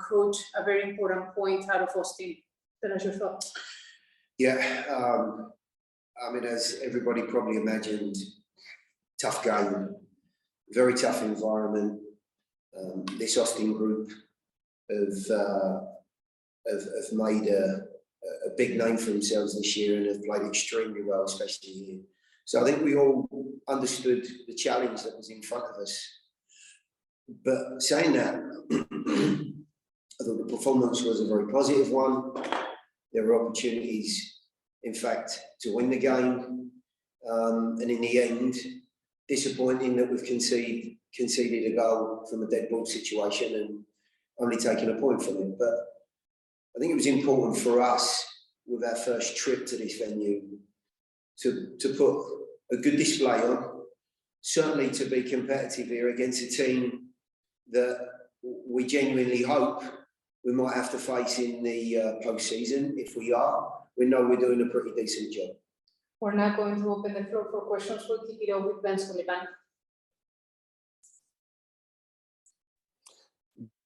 coach a very important point out of Austin. Tell us your thoughts. Yeah, I mean, as everybody probably imagined, tough game, very tough environment. This Austin group have made a big name for themselves this year and have played extremely well, especially here. So I think we all understood the challenge that was in front of us. But saying that, I thought the performance was a very positive one. There were opportunities, in fact, to win the game. And in the end, disappointing that we've conceded a goal from a dead ball situation and only taken a point from it. But I think it was important for us, with our first trip to this venue, to put a good display on, certainly to be competitive here against a team that we genuinely hope we might have to face in the post-season. If we are, we know we're doing a pretty decent job. We're now going to open the floor for questions. We'll kick it off with Ben Sullivan.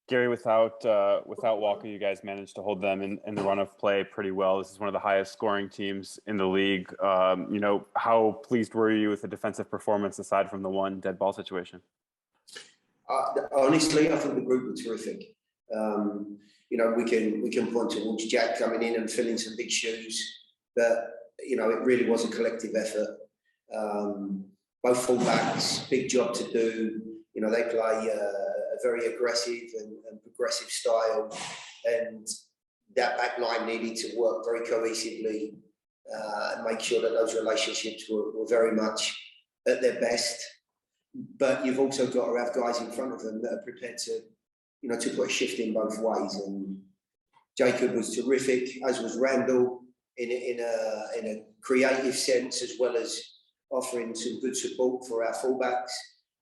Gary, without Walker, you guys managed to hold them in the run of play pretty well. This is one of the highest scoring teams in the league. You know, how pleased were you with the defensive performance aside from the one dead ball situation? Honestly, I think the group was terrific. You know, we can point towards Jack coming in and filling some big shoes, but you know, it really was a collective effort. Both fullbacks, big job to do. You know, they play a very aggressive and progressive style, and that back line needed to work very cohesively and make sure that those relationships were very much at their best. But you've also got to have guys in front of them that are prepared to, you know, to put a shift in both ways. And Jacob was terrific, as was Randall, in a creative sense, as well as offering some good support for our fullbacks.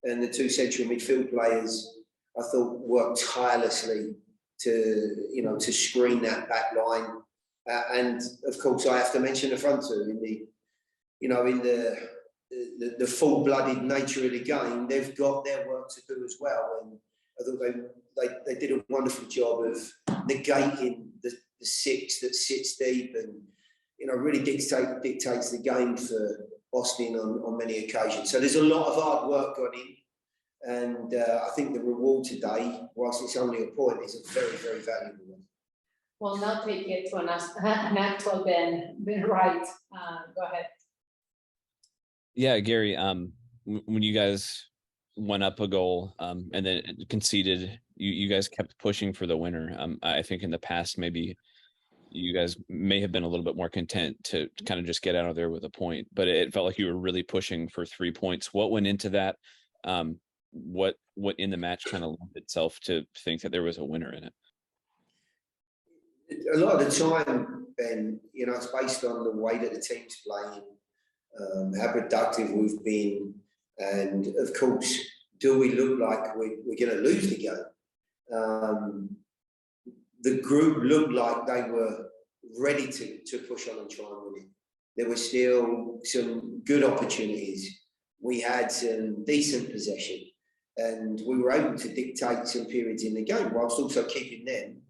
And the two central midfield players, I thought, worked tirelessly to, you know, to screen that back line. And of course, I have to mention the front two in the, you know, in the full-blooded nature of the game. They've got their work to do as well. And I thought they did a wonderful job of negating the six that sits deep and, you know, really dictates the game for Austin on many occasions. So there's a lot of hard work gone in. And I think the reward today, whilst it's only a point, is a very, very valuable one. Well, now take it to an actual Ben Wright. Go ahead. Yeah, Gary, when you guys went up a goal and then conceded, you guys kept pushing for the winner. I think in the past, maybe you guys may have been a little bit more content to kind of just get out of there with a point, but it felt like you were really pushing for 3 points. What went into that? What in the match kind of lent itself to think that there was a winner in it? A lot of the time, Ben, you know, it's based on the way that the team's playing, how productive we've been, and of course, do we look like we're going to lose the game? The group looked like they were ready to push on and try and win it. There were still some good opportunities. We had some decent possession, and we were able to dictate some periods in the game whilst also keeping them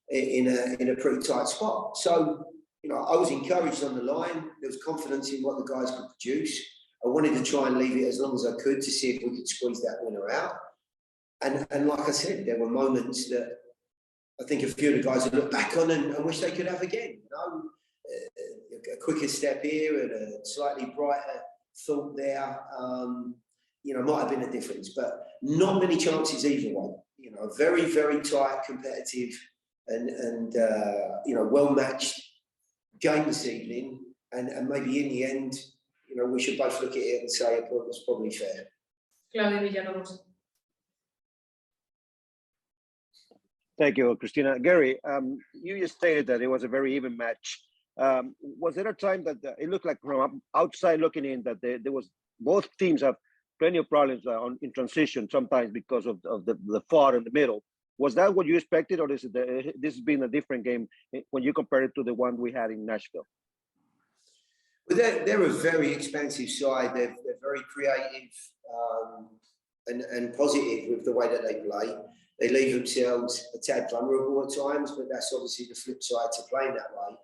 in a pretty tight spot. So, you know, I was encouraged on the line. There was confidence in what the guys could produce. I wanted to try and leave it as long as I could to see if we could squeeze that winner out. And like I said, there were moments that I think a few of the guys would look back on and wish they could have again. You know, a quicker step here and a slightly brighter thought there, you know, might have been a difference, but not many chances either way. You know, very, very tight, competitive, and you know, well-matched game this evening. And maybe in the end, you know, we should both look at it and say it was probably fair. Claudio Villalobos. Thank you, Christina. Gary, you just stated that it was a very even match. Was there a time that it looked like from outside looking in that there was both teams have plenty of problems in transition sometimes because of the far in the middle? Was that what you expected, or is it this has been a different game when you compare it to the one we had in Nashville? Well, they're a very expansive side. They're very creative and positive with the way that they play. they leave themselves a tad vulnerable at times, but that's obviously the flip side to playing that way.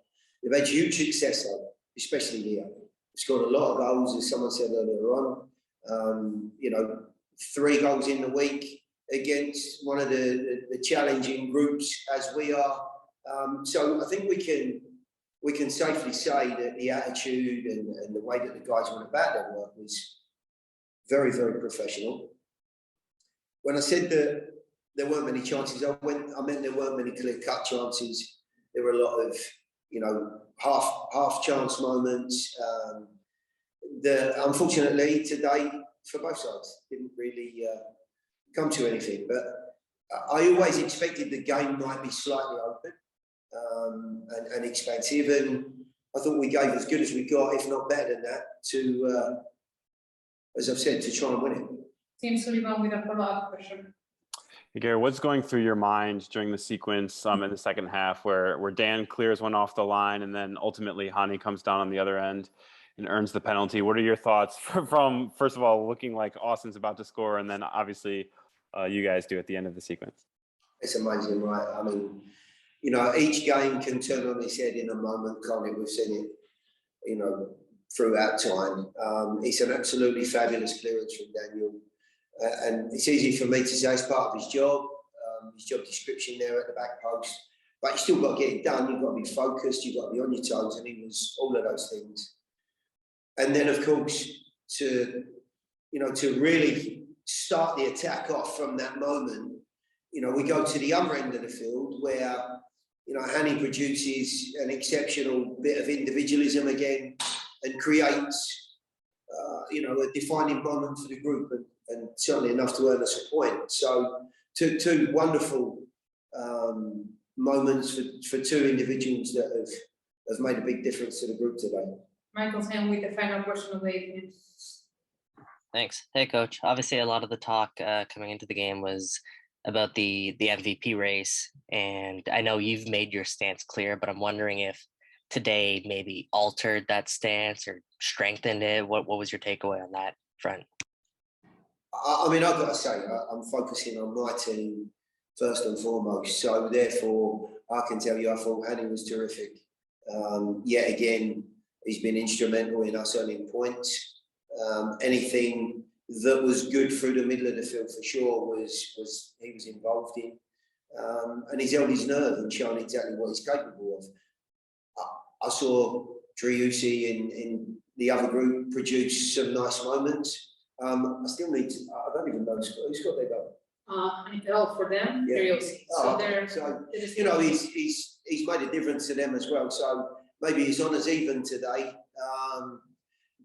They've had huge success though, especially here. They've scored a lot of goals, as someone said earlier on. 3 goals in the week against one of the challenging groups as we are. So I think we can safely say that the attitude and the way that the guys went about their work was very, very professional. When I said that there weren't many chances, I meant there weren't many clear-cut chances. There were a lot of, half chance moments that unfortunately today for both sides didn't really come to anything. But I always expected the game might be slightly open and expansive, and I thought we gave as good as we got, if not better than that, to, as I've said, to try and win it. Team Sullivan with a follow-up question. Hey, Gary, what's going through your mind during the sequence in the second half where Dan clears one off the line and then ultimately Hany comes down on the other end and earns the penalty? What are your thoughts from first of all, looking like Austin's about to score, and then obviously you guys do at the end of the sequence? It's amazing, right? I mean, each game can turn on its head in a moment, can't it? We've seen it, throughout time. It's an absolutely fabulous clearance from Daniel. And it's easy for me to say it's part of his job description there at the back post. But you still got to get it done. You've got to be focused. You've got to be on your toes. And he was all of those things. And then, of course, to really start the attack off from that moment, we go to the other end of the field where, Hany produces an exceptional bit of individualism again and creates, a defining moment for the group and certainly enough to earn us a point. So two wonderful moments for 2 individuals that have made a big difference to the group today. Michael's hand with the final question of the evening. Thanks. Hey, Coach. Obviously, a lot of the talk coming into the game was about the MVP race, and I know you've made your stance clear, but I'm wondering if today maybe altered that stance or strengthened it. What was your takeaway on that front? I mean, I've got to say, I'm focusing on my team first and foremost. So therefore, I can tell you, I thought Hany was terrific. Yet again, he's been instrumental in us earning points. Anything that was good through the middle of the field for sure was he was involved in. And he's held his nerve and shown exactly what he's capable of. I saw Driussi in the other group produce some nice moments. I still need to, I don't even know who's got their goal. For them, Yeah. Driussi. So he's made a difference to them as well. So maybe his honour's even today.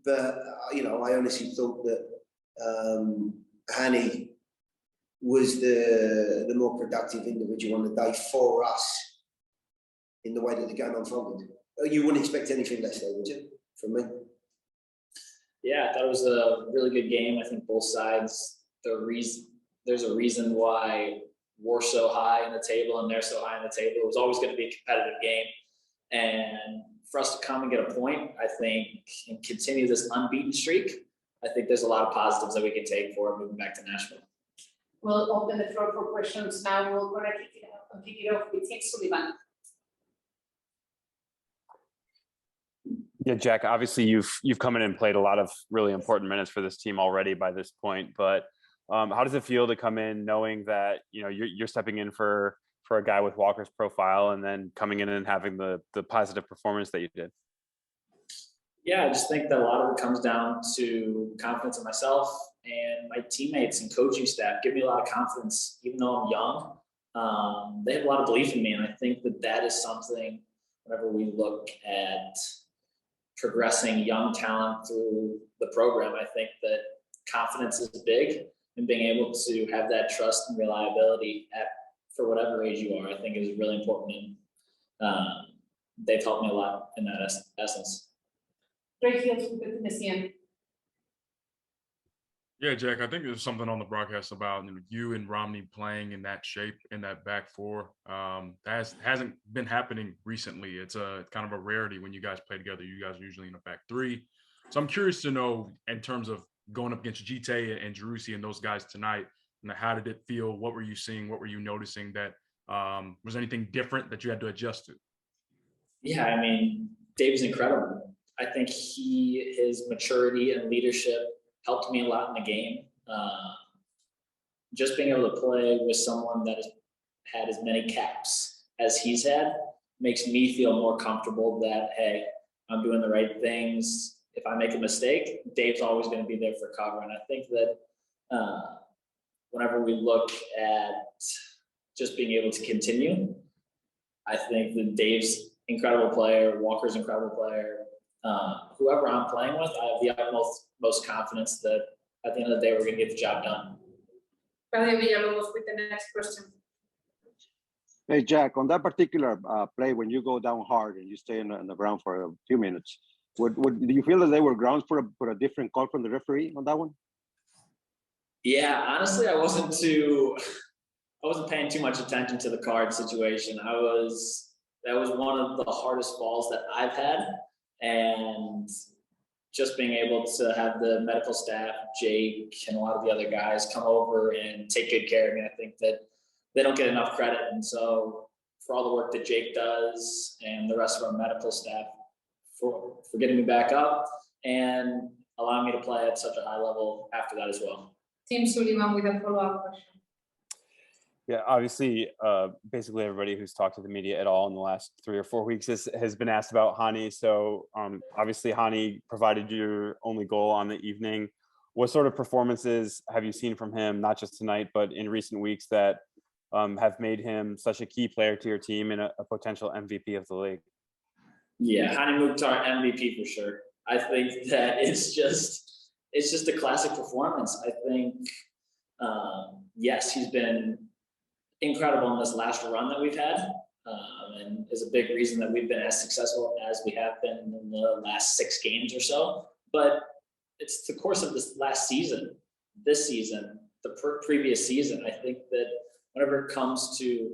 But I honestly thought that Hany was the more productive individual on the day for us in the way that the game unfolded. You wouldn't expect anything less, though, would you, from me? Yeah, I thought it was a really good game. I think both sides, there's a reason why we're so high in the table and they're so high in the table. It was always going to be a competitive game. And for us to come and get a point, I think, and continue this unbeaten streak, I think there's a lot of positives that we can take for moving back to Nashville. We'll open the floor for questions now. We're going to kick it off with Team Sullivan. Yeah, Jack, obviously you've come in and played a lot of really important minutes for this team already by this point, but how does it feel to come in knowing that you're stepping in for a guy with Walker's profile and then coming in and having the positive performance that you did? Yeah, I just think that a lot of it comes down to confidence in myself and my teammates and coaching staff give me a lot of confidence, even though I'm young. They have a lot of belief in me, and I think that is something whenever we look at progressing young talent through the program. I think that confidence is big, and being able to have that trust and reliability for whatever age you are, I think is really important. And they've helped me a lot in that essence. Great heels with the Messian. Yeah, Jack, I think there's something on the broadcast about you and Romney playing in that shape, in that back four. That hasn't been happening recently. It's a kind of a rarity when you guys play together. You guys are usually in a back three. So I'm curious to know, in terms of going up against Gite and Driussi and those guys tonight, And how did it feel? What were you seeing? What were you noticing that was anything different that you had to adjust to? Yeah, I mean, Dave's incredible. I think his maturity and leadership helped me a lot in the game. Just being able to play with someone that has had as many caps as he's had makes me feel more comfortable that, hey, I'm doing the right things. If I make a mistake, Dave's always going to be there for cover. And I think that whenever we look at just being able to continue, I think that Dave's incredible player, Walker's incredible player, whoever I'm playing with, I have the utmost confidence that at the end of the day, we're going to get the job done. Claudia Villalobos with the next question. Hey, Jack, on that particular play, when you go down hard and you stay in the ground for a few minutes, do you feel that they were grounds for a different call from the referee on that one? Yeah, honestly, I wasn't paying too much attention to the card situation. That was one of the hardest balls that I've had, and just being able to have the medical staff, Jake, and a lot of the other guys come over and take good care of me. I think that they don't get enough credit. And so for all the work that Jake does and the rest of our medical staff for getting me back up and allowing me to play at such a high level after that as well. Tim Sullivan with a follow-up question. Yeah, obviously, basically everybody who's talked to the media at all in the last 3 or 4 weeks has been asked about Hany. So obviously Hany provided your only goal on the evening. What sort of performances have you seen from him, not just tonight, but in recent weeks that have made him such a key player to your team and a potential MVP of the league? Yeah, Hany Mukhtar MVP for sure. I think that it's just a classic performance. I think, yes, he's been incredible in this last run that we've had, and is a big reason that we've been as successful as we have been in the last 6 games or so. But it's the course of this last season, this season, the previous season. I think that whenever it comes to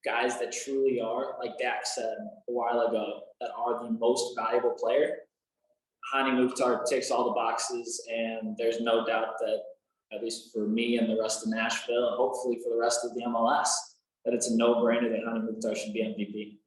guys that truly are, like Dak said a while ago, that are the most valuable player, Hany Mukhtar ticks all the boxes, and there's no doubt that, at least for me and the rest of Nashville, and hopefully for the rest of the MLS, that it's a no-brainer that Hany Mukhtar should be MVP.